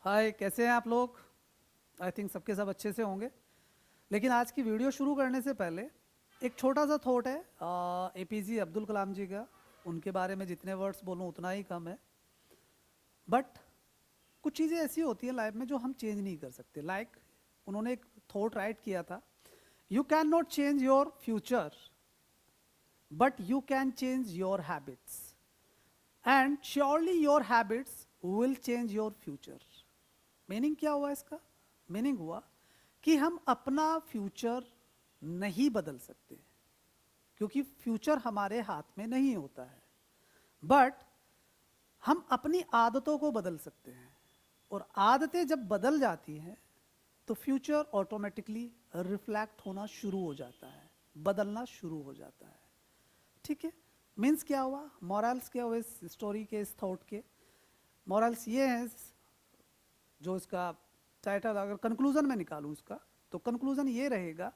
हाय, कैसे हैं आप लोग? आई थिंक सबके सब अच्छे से होंगे। लेकिन आज की वीडियो शुरू करने से पहले एक छोटा सा थॉट है एपीजे अब्दुल कलाम जी का। उनके बारे में जितने वर्ड्स बोलूँ उतना ही कम है। बट कुछ चीज़ें ऐसी होती हैं लाइफ में जो हम चेंज नहीं कर सकते। उन्होंने एक थॉट राइट किया था, you can not change your future but you can change your habits and surely your habits will change your future. Meaning क्या हुआ इसका? मीनिंग हुआ कि हम अपना फ्यूचर नहीं बदल सकते क्योंकि फ्यूचर हमारे हाथ में नहीं होता है, बट हम अपनी आदतों को बदल सकते हैं। और आदतें जब बदल जाती हैं तो फ्यूचर ऑटोमेटिकली रिफ्लेक्ट होना शुरू हो जाता है, बदलना शुरू हो जाता है। ठीक है, मीन्स क्या हुआ, मॉरल्स क्या हुए इस स्टोरी के, इस थॉट के? मॉरल्स ये हैं, जो इसका टाइटल अगर कंक्लूजन में निकालूं इसका, तो कंक्लूजन ये रहेगा,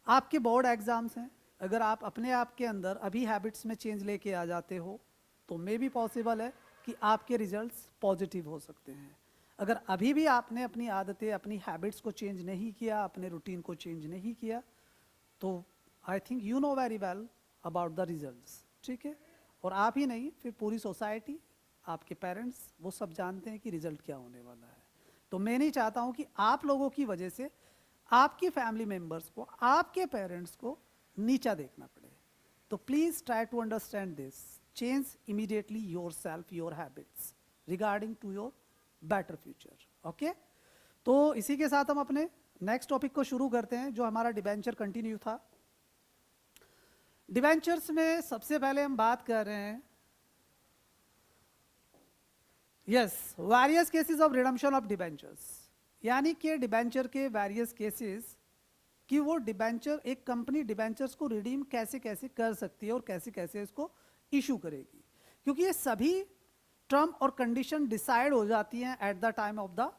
आपके बोर्ड एग्जाम्स हैं, अगर आप अपने आप के अंदर अभी हैबिट्स में चेंज लेके आ जाते हो तो मे भी पॉसिबल है कि आपके रिजल्ट्स पॉजिटिव हो सकते हैं। अगर अभी भी आपने अपनी आदतें, अपनी हैबिट्स को चेंज नहीं किया, अपने रूटीन को चेंज नहीं किया, तो I think you know very well about the results. ठीक है, और आप ही नहीं, फिर पूरी सोसाइटी, आपके पेरेंट्स, वो सब जानते हैं कि रिजल्ट क्या होने वाला है। तो मैं नहीं चाहता हूं कि आप लोगों की वजह से आपकी फैमिली मेंबर्स को, आपके पेरेंट्स को नीचा देखना पड़े। तो please try to understand this, change immediately yourself, your habits regarding to your better future. Okay, तो इसी के साथ हम अपने नेक्स्ट टॉपिक को शुरू करते हैं, जो हमारा डिबेंचर कंटिन्यू था। डिबेंचर्स में सबसे पहले हम बात कर रहे हैं, yes, various cases of redemption of debentures, यानी कि डिबेंचर के वेरियस केसेस कि वो डिबेंचर, एक कंपनी डिबेंचर्स को रिडीम कैसे कैसे कर सकती है और कैसे कैसे इसको इशू करेगी, क्योंकि ये सभी टर्म और कंडीशन डिसाइड हो जाती हैं at the time of the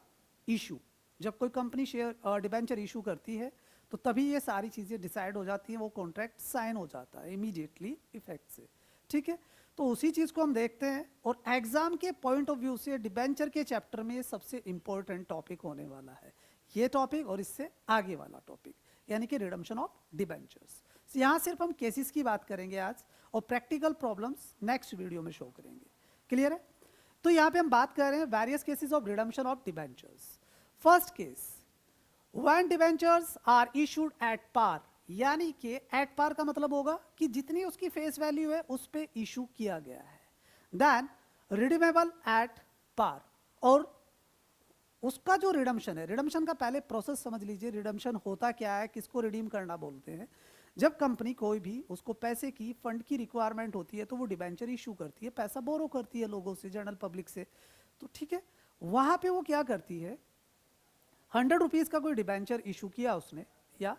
issue. जब कोई कंपनी शेयर डिबेंचर इशू करती है तो तभी ये सारी चीज़ें डिसाइड हो जाती हैं, वो कॉन्ट्रैक्ट साइन हो जाता है इमीडिएटली इफेक्ट से। ठीक है, तो उसी चीज़ को हम देखते हैं, और एग्जाम के पॉइंट ऑफ व्यू से डिबेंचर के चैप्टर में ये सबसे इंपॉर्टेंट टॉपिक होने वाला है, ये टॉपिक और इससे आगे वाला टॉपिक, यानी कि रिडम्पशन ऑफ डिबेंचर्स। यहाँ सिर्फ हम केसेस की बात करेंगे आज, और प्रैक्टिकल प्रॉब्लम्स नेक्स्ट वीडियो में शो करेंगे। क्लियर है? तो यहाँ पे हम बात कर रहे हैं various cases of redemption of debentures. First case, when debentures are issued at par, यानी कि एट पार का मतलब होगा कि जितनी उसकी फेस वैल्यू है उस पे इशू किया गया है। देन रिडीमेबल एट पार, और उसका जो रिडम्पशन है, रिडम्पशन का पहले प्रोसेस समझ लीजिए। रिडम्पशन होता क्या है, किसको रिडीम करना बोलते हैं? जब कंपनी कोई भी, उसको पैसे की, फंड की रिक्वायरमेंट होती है तो वो डिबेंचर इशू करती है, पैसा बोरो करती है लोगों से, जनरल पब्लिक से। तो ठीक है, वहां पे वो क्या करती है, 100 रुपीज़ का कोई डिबेंचर इशू किया उसने, या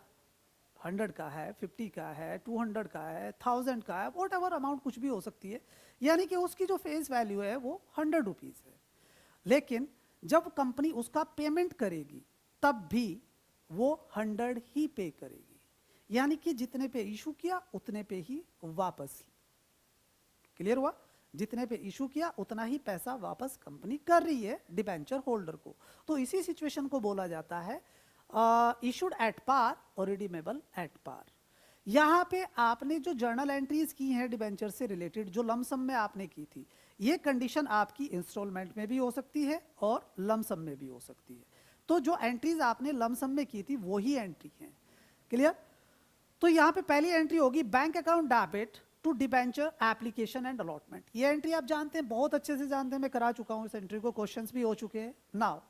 100 का है, 50 का है, 200 का है, 1000 का है, वॉट एवर अमाउंट कुछ भी हो सकती है, यानी कि उसकी जो फेस वैल्यू है वो 100 रुपीज़ है। लेकिन जब कंपनी उसका पेमेंट करेगी तब भी वो 100 ही पे करेगी, यानी कि जितने पे इशू किया उतने पे ही वापस। क्लियर हुआ? जितने पे इशू किया उतना ही पैसा वापस कंपनी कर रही है डिबेंचर होल्डर को। तो इसी सिचुएशन को बोला जाता है इशूड एट पार और रिडीमेबल एट पार। यहाँ पे आपने जो जर्नल एंट्रीज की हैं डिबेंचर से रिलेटेड, जो लमसम में आपने की थी, ये कंडीशन आपकी इंस्टॉलमेंट में भी हो सकती है और लमसम में भी हो सकती है। तो जो एंट्रीज आपने लमसम में की थी वही एंट्री हैं। क्लियर? तो यहाँ पे पहली एंट्री होगी bank account debit to debenture application and allotment. ये एंट्री आप जानते हैं, बहुत अच्छे से जानते हैं, मैं करा चुका हूँ इस एंट्री को, क्वेश्चंस भी हो चुके हैं। Now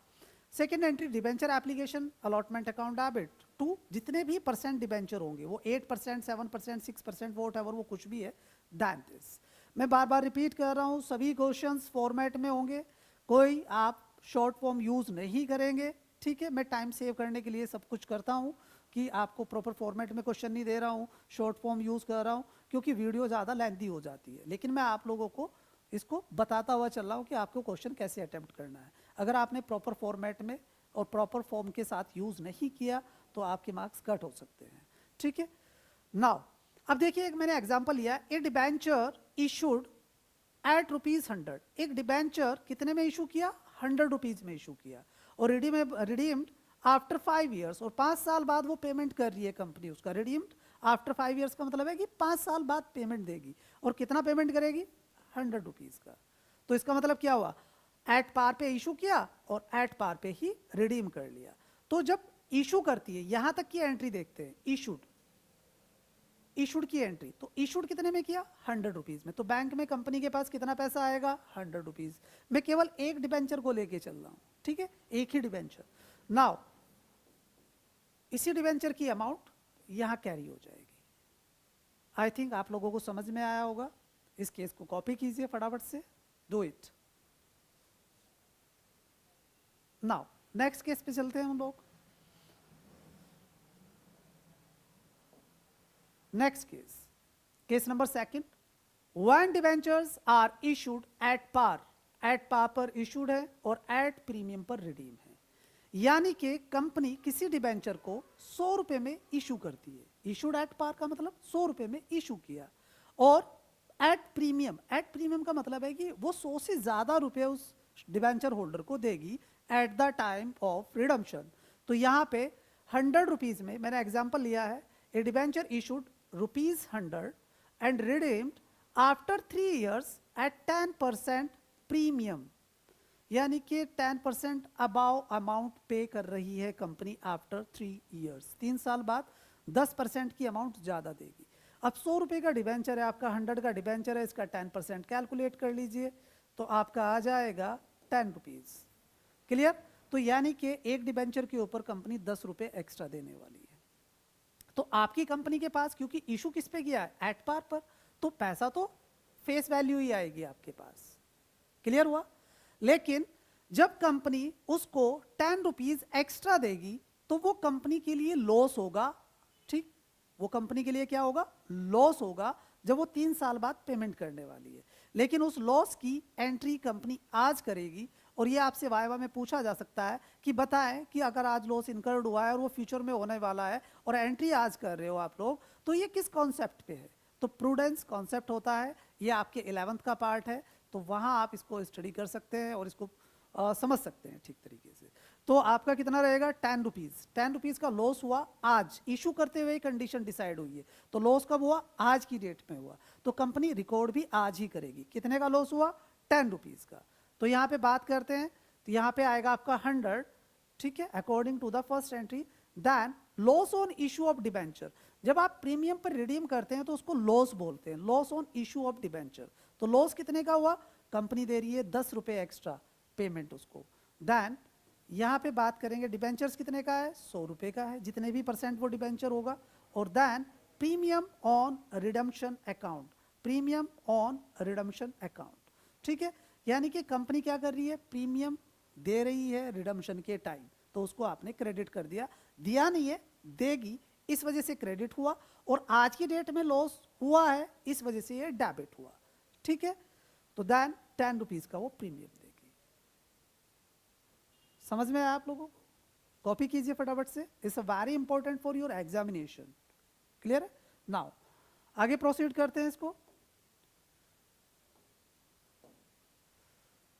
second entry, debenture application allotment account debit to जितने भी परसेंट डिबेंचर होंगे, वो 8%, 7%, 6%, वोट एवर, वो कुछ भी है, दैन दिस। मैं बार बार रिपीट कर रहा हूँ, सभी क्वेश्चंस फॉर्मेट में होंगे, कोई आप शॉर्ट फॉर्म यूज नहीं करेंगे। ठीक है, मैं टाइम सेव करने के लिए सब कुछ करता हूँ कि आपको प्रॉपर फॉर्मेट में क्वेश्चन नहीं दे रहा हूँ, शॉर्ट फॉर्म यूज कर रहा हूँ, क्योंकि वीडियो ज़्यादा लेंथी हो जाती है। लेकिन मैं आप लोगों को इसको बताता हुआ चल रहा हूँ कि आपको क्वेश्चन कैसे अटेम्प्ट करना है। अगर आपने प्रॉपर फॉर्मेट में और प्रॉपर फॉर्म के साथ यूज नहीं किया तो आपके मार्क्स कट हो सकते हैं। ठीक है, नाउ अब देखिए, एक मैंने एग्जांपल लिया, ए डिबेंचर इशूड एट ₹100। एक डिबेंचर कितने में इशू किया? 100 रुपीज में इशू किया और रिडीम्ड आफ्टर 5 ईयर्स, और 5 साल बाद वो पेमेंट कर रही है कंपनी उसका। रिडीम्ड आफ्टर 5 ईयर्स का मतलब है कि 5 साल बाद पेमेंट देगी, और कितना पेमेंट करेगी? 100 रुपीज का। तो इसका मतलब क्या हुआ? एट पार पे इशू किया और एट पार पे ही रिडीम कर लिया। तो जब इशू करती है, यहां तक की एंट्री देखते हैं, इशूड की एंट्री, तो इशूड कितने में किया? 100 रुपीज में। तो बैंक में कंपनी के पास कितना पैसा आएगा? 100 रुपीज। मैं केवल एक डिबेंचर को लेके चल रहा हूं, ठीक है, एक ही डिबेंचर। नाउ इसी डिबेंचर की अमाउंट यहां कैरी हो जाएगी। आई थिंक आप लोगों को समझ में आया होगा। इस केस को कॉपी कीजिए फटाफट से, do it. Now next case पे चलते हैं हम लोग। Next case number second, when debentures are issued at par, at par पर इशूड है और एट प्रीमियम पर रिडीम है। यानी कि कंपनी किसी डिबेंचर को 100 रुपए में इशू करती है। इशूड एट पार का मतलब 100 रुपए में इशू किया, और एट प्रीमियम का मतलब है कि वो 100 से ज्यादा रुपए उस डिबेंचर होल्डर को देगी at the time of redemption. तो यहाँ पे 100 रुपीज में मैंने एग्जाम्पल लिया है, a debenture issued ₹100 and redeemed after 3 years at 10% premium, यानी कि 10% अबाव अमाउंट पे कर रही है कंपनी आफ्टर 3 ईयर्स। 3 साल बाद 10% की अमाउंट ज़्यादा देगी। अब 100 रुपये का डिबेंचर है आपका, 100 का डिबेंचर है, इसका 10% कैलकुलेट कर लीजिए, तो आपका आ जाएगा 10 रुपीज़। क्लियर? तो यानी कि एक डिबेंचर के ऊपर कंपनी 10 रुपये एक्स्ट्रा देने वाली है। तो आपकी कंपनी के पास, क्योंकि इशू किस पे किया है? एट पार पर, तो पैसा तो फेस वैल्यू ही आएगी आपके पास। क्लियर हुआ? लेकिन जब कंपनी उसको 10 रुपीज एक्स्ट्रा देगी तो वो कंपनी के लिए लॉस होगा। ठीक, वो कंपनी के लिए क्या होगा? लॉस होगा, जब वो 3 साल बाद पेमेंट करने वाली है। लेकिन उस लॉस की एंट्री कंपनी आज करेगी, और ये आपसे वाइवा में पूछा जा सकता है कि बताएं कि अगर आज लॉस इनकर्ड हुआ है और वो फ्यूचर में होने वाला है और एंट्री आज कर रहे हो आप लोग, तो ये किस कॉन्सेप्ट पे है? तो प्रूडेंस कॉन्सेप्ट होता है, ये आपके 11th का पार्ट है, तो वहाँ आप इसको स्टडी कर सकते हैं और इसको समझ सकते हैं ठीक तरीके से। तो आपका कितना रहेगा? 10 रुपीज़। 10 रुपीज़ का लॉस हुआ आज, इशू करते हुए कंडीशन डिसाइड हुई है, तो लॉस कब हुआ? आज की डेट में हुआ, तो कंपनी रिकॉर्ड भी आज ही करेगी। कितने का लॉस हुआ? 10 रुपीज़ का। तो यहाँ पे बात करते हैं, तो यहाँ पे आएगा आपका 100, ठीक है, according to the first entry. Then loss on issue of debenture, जब आप प्रीमियम पर रिडीम करते हैं तो उसको लॉस बोलते हैं, loss on issue of debenture. तो लॉस कितने का हुआ? कंपनी दे रही है 10 रुपये एक्स्ट्रा पेमेंट उसको। देन यहाँ पे बात करेंगे डिबेंचर्स कितने का है? 100 रुपये का है, जितने भी % वो डिबेंचर होगा। और then premium on redemption account, premium on redemption account, ठीक है। यानी कि कंपनी क्या कर रही है? प्रीमियम दे रही है रिडम्पशन के टाइम, तो उसको आपने क्रेडिट कर दिया, दिया नहीं है, देगी, इस वजह से क्रेडिट हुआ, और आज की डेट में लॉस हुआ है, इस वजह से ये डेबिट हुआ, ठीक है। तो देन 10 रुपीज का वो प्रीमियम देगी। समझ में आया आप लोगों को? कॉपी कीजिए फटाफट से, it's a very important for your examination. Clear है? नाउ आगे प्रोसीड करते हैं इसको।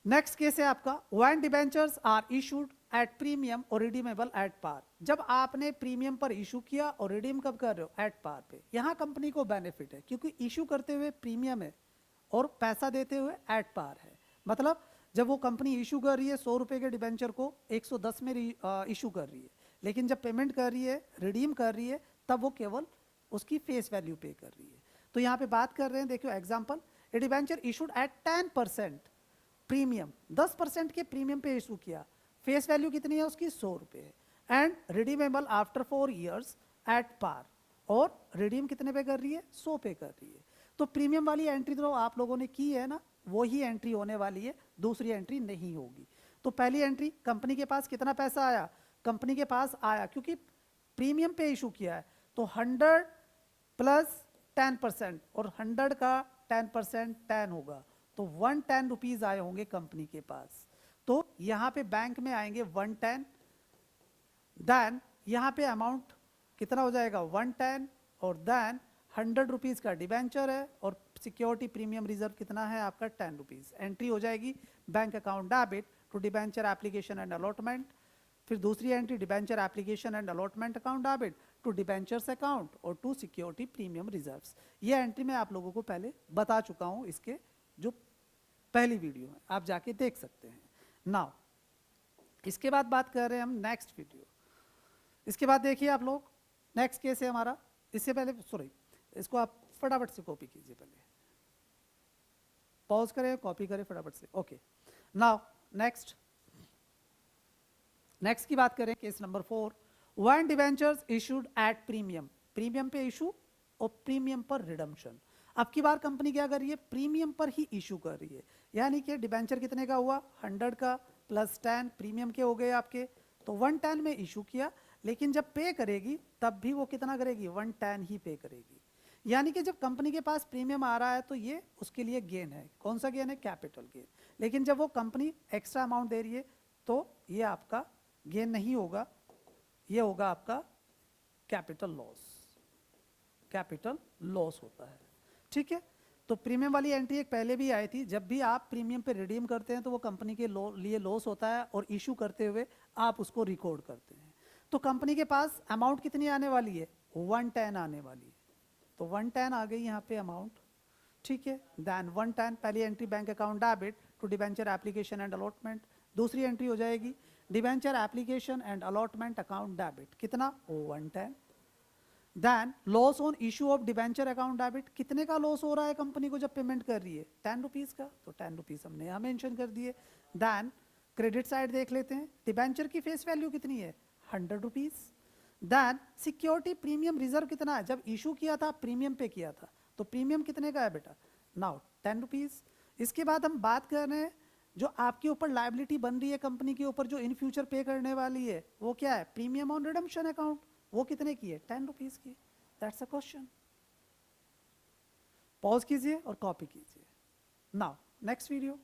नेक्स्ट केस है आपका when debentures are issued at premium और रिडीमेबल एट पार। जब आपने प्रीमियम पर इशू किया और रिडीम कब कर रहे हो? एट पार पे। यहां कंपनी को बेनिफिट है, क्योंकि इशू करते हुए प्रीमियम है और पैसा देते हुए एट पार है। मतलब जब वो कंपनी इशू कर रही है 100 रुपये के डिबेंचर को 110 में इशू कर रही है, लेकिन जब पेमेंट कर रही है, रिडीम कर रही है, तब वो केवल उसकी फेस वैल्यू पे कर रही है। तो यहाँ पे बात कर रहे हैं, देखियो example, A debenture issued at 10% premium, 10% के प्रीमियम पे इशू किया, फेस वैल्यू कितनी है उसकी? 100 रुपये है, and redeemable after 4 years at par, और रिडीम कितने पे कर रही है? 100 पे कर रही है। तो प्रीमियम वाली एंट्री तो आप लोगों ने की है ना, वही एंट्री होने वाली है, दूसरी एंट्री नहीं होगी। तो पहली एंट्री, कंपनी के पास कितना पैसा आया? कंपनी के पास आया, क्योंकि प्रीमियम पे इशू किया है, तो 100 प्लस 10%, और 100 का 10% 10 होगा, तो 110 रुपीज आए होंगे कंपनी के पास। तो यहां पे बैंक में आएंगे 110, देन यहां पे अमाउंट कितना हो जाएगा? 110, और देन 100 रुपीज का डिबेंचर है, और सिक्योरिटी प्रीमियम रिजर्व कितना है आपका? 10 रुपीज। एंट्री हो जाएगी bank account debit to debenture application and allotment. फिर दूसरी entry debenture application and allotment account debit to debentures account और टू सिक्योरिटी प्रीमियम रिजर्व्स। ये एंट्री मैं आप लोगों को पहले बता चुका हूँ, इसके जो पहली वीडियो है आप जाके देख सकते हैं। नाउ इसके बाद बात कर रहे हैं हम नेक्स्ट वीडियो। इसके बाद देखिए आप लोग, नेक्स्ट केस है हमारा। इससे पहले सॉरी, इसको आप फटाफट से कॉपी कीजिए, पहले पॉज करें, कॉपी करें फटाफट से। ओके, नाउ नेक्स्ट की बात करें, case number 4, when debentures issued at premium, premium पे इशू और प्रीमियम पर रिडम्पशन। अब की बार कंपनी क्या कर रही है, प्रीमियम पर ही इशू कर रही है, यानी कि डिबेंचर कितने का हुआ, 100 का प्लस 10 प्रीमियम के हो गए आपके, तो 110 में इशू किया, लेकिन जब पे करेगी तब भी वो कितना करेगी, 110 ही पे करेगी। यानी कि जब कंपनी के पास प्रीमियम आ रहा है तो ये उसके लिए गेन है। कौन सा गेन है, कैपिटल गेन। लेकिन जब वो कंपनी एक्स्ट्रा अमाउंट दे रही है तो ये आपका गेन नहीं होगा, ये होगा आपका कैपिटल लॉस, कैपिटल लॉस होता है। ठीक है, तो प्रीमियम वाली एंट्री एक पहले भी आई थी, जब भी आप प्रीमियम पे रिडीम करते हैं तो वो कंपनी के लिए लॉस होता है और इशू करते हुए आप उसको रिकॉर्ड करते हैं। तो कंपनी के पास अमाउंट कितनी आने वाली है, 110 आने वाली है, तो 110 आ गई यहाँ पे अमाउंट। ठीक है, देन 110 पहली entry bank account debit to debenture application and allotment. दूसरी एंट्री हो जाएगी debenture application and allotment account debit, कितना, 110। Then loss on issue of debenture account debit, कितने का लॉस हो रहा है कंपनी को जब पेमेंट कर रही है, 10 रुपीज़ का, तो 10 रुपीज़ हमने यहाँ मेंशन कर दिए। देन क्रेडिट साइड देख लेते हैं, डिबेंचर की फेस वैल्यू कितनी है, 100 rupees. Then security premium reserve कितना है, जब इशू किया था प्रीमियम पे किया था, तो प्रीमियम कितने का है बेटा, नाउ 10 रुपीज़। इसके बाद हम बात कर रहे हैं जो आपके ऊपर लाइबिलिटी बन रही है कंपनी के ऊपर, जो इन फ्यूचर पे करने वाली है, वो क्या है, प्रीमियम ऑन रिडम्पशन अकाउंट, वो कितने की है, 10 रुपीज़ की। That's a question. पॉज कीजिए और कॉपी कीजिए। Now next video,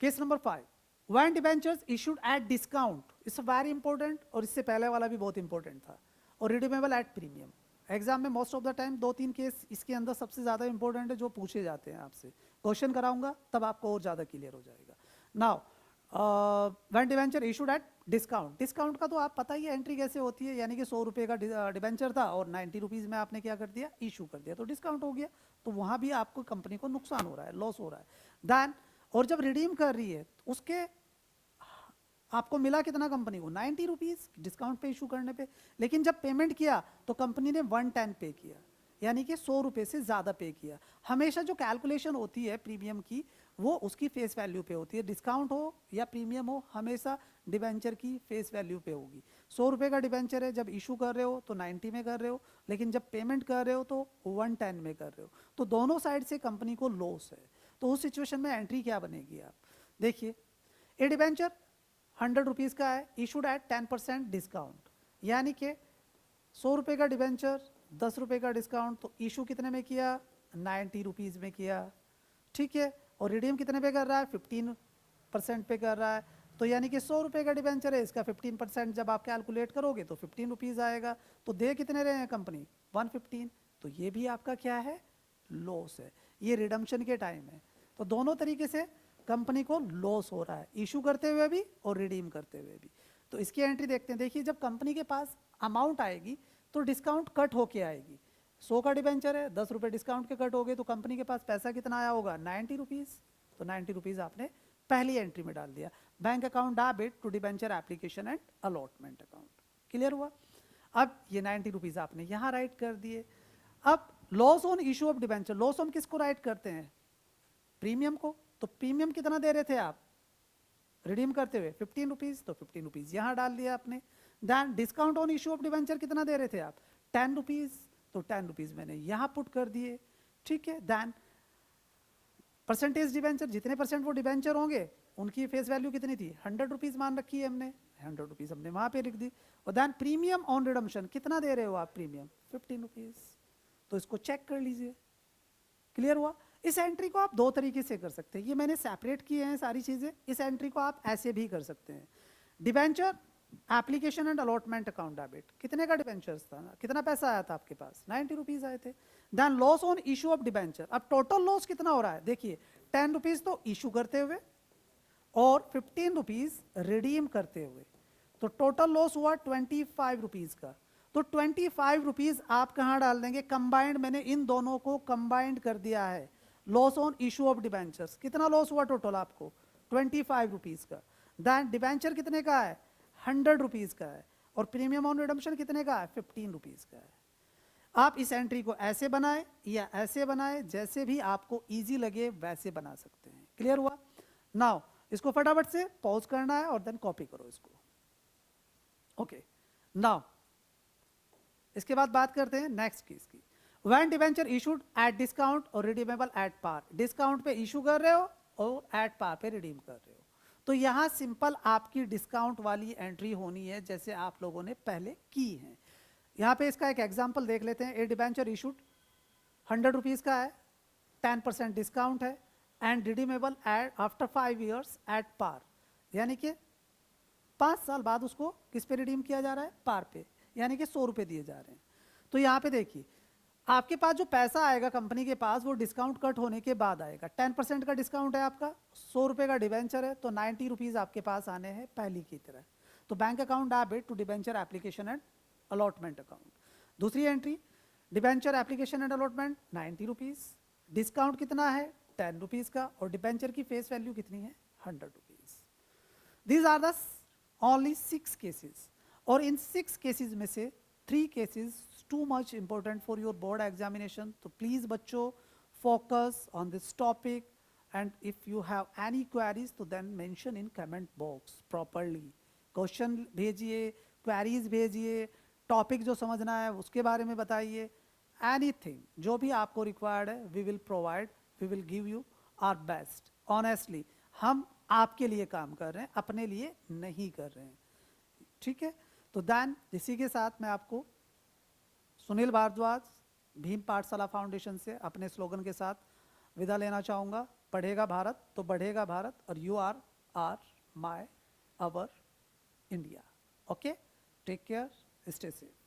case number 5, when debentures issued at discount, it's very important, और इससे पहले वाला भी बहुत इंपॉर्टेंट था, और रिडीमेबल एट प्रीमियम। एग्जाम में most of the time 2-3 case इसके अंदर सबसे ज़्यादा इंपॉर्टेंट है जो पूछे जाते हैं आपसे। क्वेश्चन कराऊंगा तब आपको और ज़्यादा क्लियर हो जाएगा। Now when debenture issued at discount, discount का तो आप पता ही है एंट्री कैसे होती है, यानी कि 100 रुपये का डिबेंचर था और 90 रुपीज़ में आपने क्या कर दिया, इशू कर दिया, तो डिस्काउंट हो गया। तो वहाँ भी आपको कंपनी को नुकसान हो रहा है, लॉस हो रहा है। देन और जब रिडीम कर रही है उसके आपको मिला कितना कंपनी को, 90 रुपीज़ डिस्काउंट पे इशू करने पे, लेकिन जब पेमेंट किया तो कंपनी ने 110 पे किया, यानी कि 100 रुपये से ज़्यादा पे किया। हमेशा जो कैलकुलेशन होती है प्रीमियम की वो उसकी फेस वैल्यू पे होती है, डिस्काउंट हो या प्रीमियम हो हमेशा डिबेंचर की फेस वैल्यू पे होगी। 100 रुपये का डिबेंचर है, जब इशू कर रहे हो तो 90 में कर रहे हो, लेकिन जब पेमेंट कर रहे हो तो 110 में कर रहे हो, तो दोनों साइड से कंपनी को लॉस है। तो उस सिचुएशन में एंट्री क्या बनेगी, आप देखिए, ए डिबेंचर 100 रुपीज़ का है, इशूड एट 10% डिस्काउंट, यानी कि 100 रुपये का डिबेंचर 10 रुपये का डिस्काउंट, तो इशू कितने में किया, 90 रुपीज़ में किया। ठीक है, और रिडीम कितने पे कर रहा है, 15% पे कर रहा है, तो यानी कि 100 रुपये का डिबेंचर है, इसका 15% जब आप कैलकुलेट करोगे तो 15 रुपीज़ आएगा, तो दे कितने रहे हैं कंपनी, 115, तो ये भी आपका क्या है, लॉस है। ये रिडम्पशन के टाइम है, तो दोनों तरीके से कंपनी को लॉस हो रहा है, इशू करते हुए भी और रिडीम करते हुए भी। तो इसकी एंट्री देखते हैं। देखिए, जब कंपनी के पास अमाउंट आएगी तो डिस्काउंट कट होके आएगी। 100 का डिबेंचर है, 10 रुपये डिस्काउंट के कट हो गए, तो कंपनी के पास पैसा कितना आया होगा, 90 रुपीज़, तो 90 रुपीज़ आपने पहली एंट्री में डाल दिया। Bank account debit to debenture application and allotment account, clear हुआ। अब ये 90 रुपीज़ आपने यहाँ राइट कर दिए। अब loss on issue of debenture, loss on किसको राइट करते हैं, प्रीमियम को, तो प्रीमियम कितना दे रहे थे आप रिडीम करते हुए, 15 रुपीज़, तो 15 रुपीज़ यहाँ डाल दिया आपने। Then discount on issue of debenture कितना दे रहे थे आप, 10 रुपीज़, तो 10 रुपीज़ मैंने यहाँ पुट कर दिए। ठीक है, देन परसेंटेज डिबेंचर, जितने परसेंट वो डिबेंचर होंगे उनकी फेस वैल्यू कितनी थी, 100 रुपीज़ मान रखी है हमने, 100 रुपीज़ हमने वहाँ पे लिख दी। और देन प्रीमियम ऑन रिडम्पशन कितना दे रहे हो आप, प्रीमियम 15 रुपीज़, तो इसको चेक कर लीजिए, क्लियर हुआ। इस एंट्री को आप दो तरीके से कर सकते हैं, ये मैंने सेपरेट किए हैं सारी चीज़ें। इस एंट्री को आप ऐसे भी कर सकते हैं, debenture application and allotment account debit, कितने का डिबेंचर्स था, कितना पैसा आया था आपके पास, 90 रुपीज़ आए थे। Then loss on issue of debenture, अब टोटल लॉस कितना हो रहा है, देखिए 10 रुपीज़ तो इशू करते हुए और 15 रुपीज़ रिडीम करते हुए, तो टोटल लॉस हुआ 25 रुपीज़ का। तो 25 रुपीज़ आप कहाँ डाल देंगे? कंबाइंड, मैंने इन दोनों को कंबाइंड कर दिया है। Loss on issue of debentures, कितना लॉस हुआ टोटल आपको? 25 रुपीज़ का। दैन डिबेंचर कितने का है? 100 रुपीज़ का है। और प्रीमियम ऑन रिडम्पशन कितने का है? 15 रुपीज़ का है। आप इस एंट्री को ऐसे बनाए या ऐसे बनाए, जैसे भी आपको ईजी लगे वैसे बना सकते हैं। क्लियर हुआ? नाउ इसको फटाफट से पॉज करना है और देन कॉपी करो इसको। ओके, नाउ इसके बाद बात करते हैं नेक्स्ट केस की। When debenture issued at discount और रिडीमेबल एट पार, डिस्काउंट पे इशू कर रहे हो और एट पार पे रिडीम कर रहे हो, तो यहां सिंपल आपकी डिस्काउंट वाली एंट्री होनी है जैसे आप लोगों ने पहले की है। यहां पे इसका एक एग्जांपल देख लेते हैं। ए डिबेंचर इशूड 100 रुपीज़ का है, 10% डिस्काउंट है and redeemable at after 5 years at par, यानी कि 5 साल बाद उसको किस पे रिडीम किया जा रहा है? पार पे, यानी कि 100 रुपये दिए जा रहे हैं। तो यहाँ पे देखिए आपके पास जो पैसा आएगा कंपनी के पास, वो डिस्काउंट कट होने के बाद आएगा। 10% का डिस्काउंट है आपका, 100 रुपये का डिबेंचर है, तो 90 रुपीज़ आपके पास आने हैं पहली की तरह। तो bank account debit to debenture application and allotment account. दूसरी entry, debenture application and allotment 90 rupees, discount कितना है? 10 रुपीज़ का, और डिबेंचर की फेस वैल्यू कितनी है? 100 rupees. These are the only 6 cases, और इन 6 केसेस में से 3 cases too much important for your board examination. तो प्लीज बच्चों focus on this topic, and if you have any queries तो then mention in comment box properly. Question भेजिए, queries भेजिए, topic जो समझना है उसके बारे में बताइए, एनीथिंग जो भी आपको रिक्वायर्ड है we will provide, we will give you our best. Honestly हम आपके लिए काम कर रहे हैं, अपने लिए नहीं कर रहे हैं, ठीक है? तो दैन इसी के साथ मैं आपको सुनील भारद्वाज भीम पाठशाला फाउंडेशन से अपने स्लोगन के साथ विदा लेना चाहूँगा। पढ़ेगा भारत तो बढ़ेगा भारत, और you are my our India. Okay, take care, stay safe.